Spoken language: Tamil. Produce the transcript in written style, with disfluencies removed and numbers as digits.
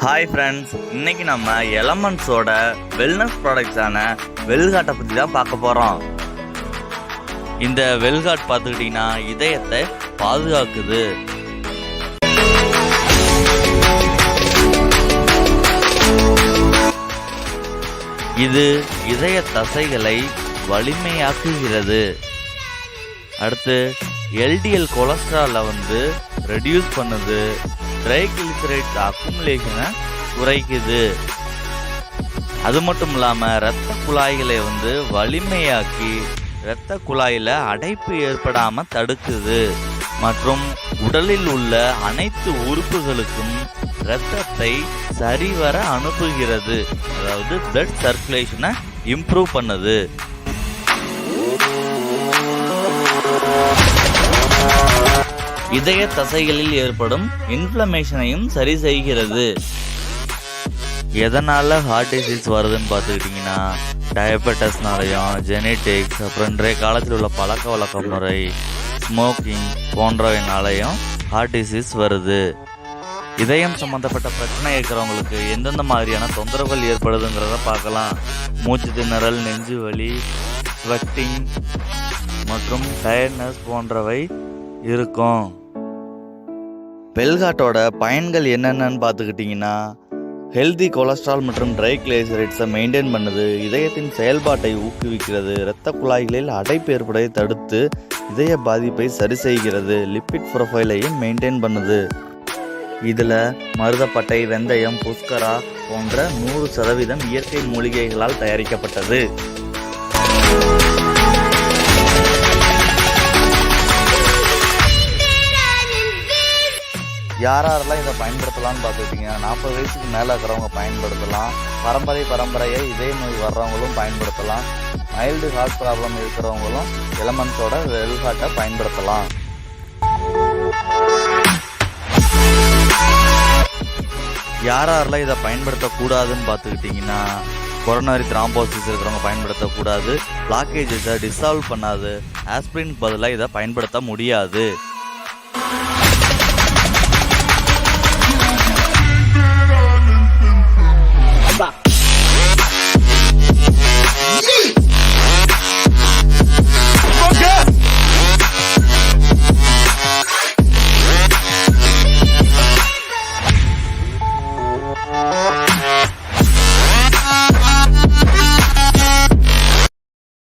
ஹாய் ஃப்ரெண்ட்ஸ், இன்னைக்கு நம்ம எலமெண்ட்ஸோட வெல்னஸ் ப்ராடக்ட்ஸான வெல்காட்டை பற்றி தான் பார்க்க போகிறோம். இந்த வெல்காட் பார்த்துக்கிட்டிங்கன்னா இதயத்தை பாதுகாக்குது. இது இதய தசைகளை வலிமையாக்குகிறது. அடுத்து எல்டிஎல் கொலஸ்ட்ராலை ரெடியூஸ் பண்ணுது. ட்ரைகிளிசரைட்ஸ் அக்குமுலேஷனை குறைக்குது. அது மட்டும் இல்லாமல் இரத்த குழாய்களை வலிமையாக்கி இரத்த குழாயில் அடைப்பு ஏற்படாமல் தடுக்குது. மற்றும் உடலில் உள்ள அனைத்து உறுப்புகளுக்கும் இரத்தத்தை சரிவர அனுப்புகிறது. அதாவது பிளட் சர்க்குலேஷனை இம்ப்ரூவ் பண்ணுது. இதய தசைகளில் ஏற்படும் இன்ஃப்ளமேஷனையும் சரி செய்கிறது. எதனால ஹார்ட் டிசீஸ் வருதுன்னு பார்த்துக்கிட்டிங்கன்னா டயபெட்டஸ்னாலையும், ஜெனட்டிக்ஸ், அப்புறம் இன்றைய காலத்தில் உள்ள பழக்க வழக்க முறை, ஸ்மோக்கிங் போன்றவைனாலையும் ஹார்ட் டிசீஸ் வருது. இதயம் சம்மந்தப்பட்ட பிரச்சனை இருக்கிறவங்களுக்கு எந்தெந்த மாதிரியான தொந்தரவுகள் ஏற்படுதுங்கிறத பார்க்கலாம். மூச்சு திணறல், நெஞ்சு வலி, ஸ்வெட்டிங் மற்றும் டயர்ட்னஸ் போன்றவை இருக்கும். வெல்காட்டோட பயன்கள் என்னென்னு பார்த்துக்கிட்டிங்கன்னா ஹெல்தி கொலஸ்ட்ரால் மற்றும் ட்ரைகிளிசரைட்ஸை மெயின்டைன் பண்ணுது. இதயத்தின் செயல்பாட்டை ஊக்குவிக்கிறது. இரத்த குழாய்களில் அடைப்பு ஏற்படுவதை தடுத்து இதய பாதிப்பை சரி செய்கிறது. லிப்பிட் ப்ரொஃபைலையும் மெயின்டைன் பண்ணுது. இதில் மருதப்பட்டை, வெந்தயம், புஷ்கரா போன்ற 100% இயற்கை மூலிகைகளால் தயாரிக்கப்பட்டது. யாரெல்லாம் இதை பயன்படுத்தலாம்னு பார்த்துக்கிட்டிங்கன்னா 40 வயசுக்கு மேலே இருக்கிறவங்க பயன்படுத்தலாம். பரம்பரையாக இதய நோய் வர்றவங்களும் பயன்படுத்தலாம். மைல்டு ஹார்ட் ப்ராப்ளம் இருக்கிறவங்களும் எலமெண்ட்ஸோட வெல்காட்டை பயன்படுத்தலாம். யாரெல்லாம் இதை பயன்படுத்தக்கூடாதுன்னு பார்த்துக்கிட்டிங்கன்னா கொரோனரி த்ராம்போசிஸ் இருக்கிறவங்க பயன்படுத்தக்கூடாது. பிளாக்கேஜஸை டிசால்வ் பண்ணாது. ஆஸ்பிரின் பதிலாக இதை பயன்படுத்த முடியாது.